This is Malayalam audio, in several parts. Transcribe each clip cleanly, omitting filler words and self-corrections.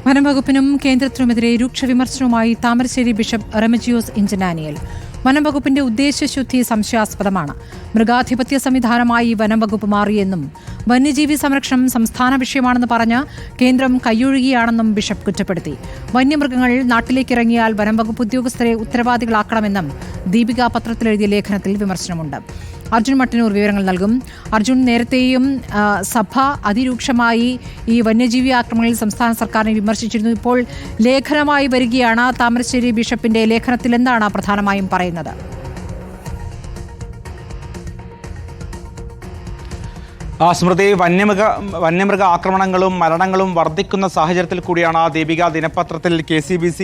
വനംവകുപ്പിനും കേന്ദ്രത്തിനുമെതിരെ രൂക്ഷ വിമർശനവുമായി താമരശ്ശേരി ബിഷപ്പ് റെമിജിയോസ് ഇഞ്ചനാനിയൽ. വനംവകുപ്പിന്റെ ഉദ്ദേശശുദ്ധി സംശയാസ്പദമാണ്. മൃഗാധിപത്യ സംവിധാനമായി വനംവകുപ്പ് മാറിയെന്നും വന്യജീവി സംരക്ഷണം സംസ്ഥാന വിഷയമാണെന്ന് പറഞ്ഞ് കേന്ദ്രം കൈയൊഴുകിയാണെന്നും ബിഷപ്പ് കുറ്റപ്പെടുത്തി. വന്യമൃഗങ്ങൾ നാട്ടിലേക്കിറങ്ങിയാൽ വനംവകുപ്പ് ഉദ്യോഗസ്ഥരെ ഉത്തരവാദികളാക്കണമെന്നും ദീപിക പത്രത്തിലെഴുതിയ ലേഖനത്തിൽ വിമർശനമുണ്ട്. അർജുൻ മട്ടന്നൂർ വിവരങ്ങൾ നൽകും. അർജുൻ, നേരത്തെയും സഭ അതിരൂക്ഷമായി ഈ വന്യജീവി ആക്രമണങ്ങളിൽ സംസ്ഥാന സർക്കാരിനെ വിമർശിച്ചിരുന്നു. ഇപ്പോൾ ലേഖനമായി വരികയാണ്. താമരശ്ശേരി ബിഷപ്പിന്റെ ലേഖനത്തിൽ എന്താണ് പ്രധാനമായും പറയുന്നത്? സ്മൃതി, വന്യമൃഗ ആക്രമണങ്ങളും മരണങ്ങളും വർദ്ധിക്കുന്ന സാഹചര്യത്തിൽ കൂടിയാണ് ദീപിക ദിനപത്രത്തിൽ KCBC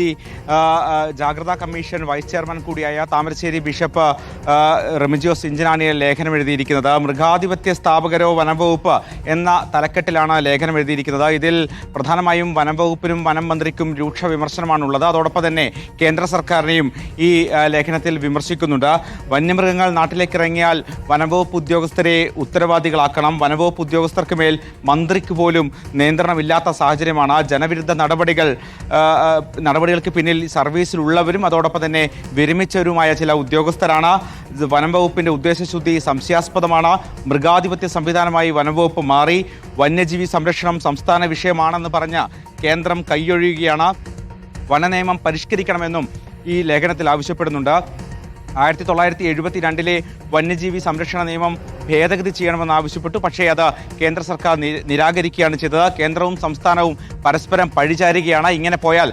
ജാഗ്രതാ കമ്മീഷൻ വൈസ് ചെയർമാൻ കൂടിയായ താമരശ്ശേരി ബിഷപ്പ് റെമിജിയോസ് ഇഞ്ചനാനിയൽ ലേഖനം എഴുതിയിരിക്കുന്നത്. മൃഗാധിപത്യ സ്ഥാപകരോ വനംവകുപ്പ് എന്ന തലക്കെട്ടിലാണ് ലേഖനം എഴുതിയിരിക്കുന്നത്. ഇതിൽ പ്രധാനമായും വനംവകുപ്പിനും വനം മന്ത്രിക്കും രൂക്ഷ വിമർശനമാണുള്ളത്. അതോടൊപ്പം തന്നെ കേന്ദ്ര സർക്കാരിനെയും ഈ ലേഖനത്തിൽ വിമർശിക്കുന്നുണ്ട്. വന്യമൃഗങ്ങൾ നാട്ടിലേക്കിറങ്ങിയാൽ വനംവകുപ്പ് ഉദ്യോഗസ്ഥരെ ഉത്തരവാദികളാക്കണം. വനംവകുപ്പ് ഉദ്യോഗസ്ഥർക്ക് മേൽ മന്ത്രിക്ക് പോലും നിയന്ത്രണമില്ലാത്ത സാഹചര്യമാണ്. ജനവിരുദ്ധ നടപടികൾക്ക് പിന്നിൽ സർവീസിലുള്ളവരും അതോടൊപ്പം തന്നെ വിരമിച്ചവരുമായ ചില ഉദ്യോഗസ്ഥരാണ്. വനംവകുപ്പിന്റെ ഉദ്ദേശശുദ്ധി സംശയാസ്പദമാണ്. മൃഗാധിപത്യ സംവിധാനമായി വനംവകുപ്പ് മാറി. വന്യജീവി സംരക്ഷണം സംസ്ഥാന വിഷയമാണെന്ന് പറഞ്ഞ് കേന്ദ്രം കൈയൊഴിയുകയാണ്. വനനിയമം പരിഷ്കരിക്കണമെന്നും ഈ ലേഖനത്തിൽ ആവശ്യപ്പെടുന്നുണ്ട്. 1972 വന്യജീവി സംരക്ഷണ നിയമം ഭേദഗതി ചെയ്യണമെന്ന് ആവശ്യപ്പെട്ടു. പക്ഷേ അത് കേന്ദ്ര സർക്കാർ നിരാകരിക്കുകയാണ് ചെയ്തത്. കേന്ദ്രവും സംസ്ഥാനവും പരസ്പരം പഴിചാരുകയാണ്. ഇങ്ങനെ പോയാൽ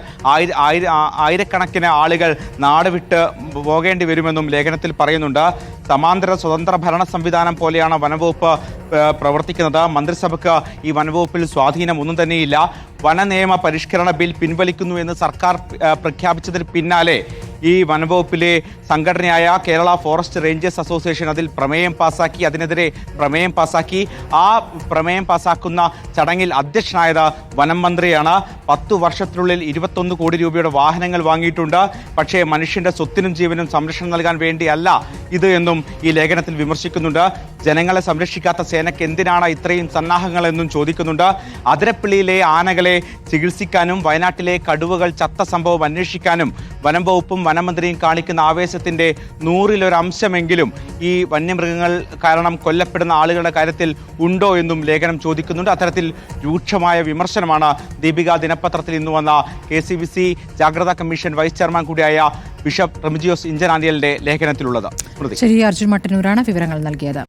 ആയിരക്കണക്കിന് ആളുകൾ നാട് വിട്ട് പോകേണ്ടി വരുമെന്നും ലേഖനത്തിൽ പറയുന്നുണ്ട്. സമാന്തര സ്വതന്ത്ര ഭരണ സംവിധാനം പോലെയാണ് വനംവകുപ്പ് പ്രവർത്തിക്കുന്നത്. മന്ത്രിസഭയ്ക്ക് ഈ വനംവകുപ്പിൽ സ്വാധീനം ഒന്നും തന്നെയില്ല. വനനിയമ പരിഷ്കരണ ബിൽ പിൻവലിക്കുന്നു എന്ന് സർക്കാർ പ്രഖ്യാപിച്ചതിന് പിന്നാലെ ഈ വനംവകുപ്പിലെ സംഘടനയായ കേരള ഫോറസ്റ്റ് റേഞ്ചേഴ്സ് അസോസിയേഷൻ അതിൽ അതിനെതിരെ പ്രമേയം പാസാക്കി. ആ പ്രമേയം പാസാക്കുന്ന ചടങ്ങിൽ അധ്യക്ഷനായത് വനം മന്ത്രിയാണ്. 10 വർഷത്തിനുള്ളിൽ 21 കോടി രൂപയുടെ വാഹനങ്ങൾ വാങ്ങിയിട്ടുണ്ട്. പക്ഷേ മനുഷ്യന്റെ സ്വത്തിനും ജീവനും സംരക്ഷണം നൽകാൻ വേണ്ടിയല്ല ഇത് എന്നും ഈ ലേഖനത്തിൽ വിമർശിക്കുന്നുണ്ട്. ജനങ്ങളെ സംരക്ഷിക്കാത്ത സേനയ്ക്ക് എന്തിനാണ് ഇത്രയും സന്നാഹങ്ങളെന്നും ചോദിക്കുന്നുണ്ട്. അതിരപ്പള്ളിയിലെ ആനകളെ ചികിത്സിക്കാനും വയനാട്ടിലെ കടുവകൾ ചത്ത സംഭവം അന്വേഷിക്കാനും വനം വകുപ്പും വനമന്ത്രിയും കാണിക്കുന്ന ആവേശത്തിന്റെ 100% ഈ വന്യമൃഗങ്ങൾ കാരണം കൊല്ലപ്പെടുന്ന ആളുകളുടെ കാര്യത്തിൽ ഉണ്ടോ എന്നും ലേഖനം ചോദിക്കുന്നുണ്ട്. അത്തരത്തിൽ രൂക്ഷമായ വിമർശനമാണ് ദീപിക ദിനപത്രത്തിൽ ഇന്ന് വന്ന KCBC ജാഗ്രതാ കമ്മീഷൻ വൈസ് ചെയർമാൻ കൂടിയായ ബിഷപ്പ് റെമിജിയോസ് ഇഞ്ചനാനിയലിന്റെ ലേഖനത്തിലുള്ളത്. ശരി, അർജുൻ മട്ടന്നൂരാണ് വിവരങ്ങൾ നൽകിയത്.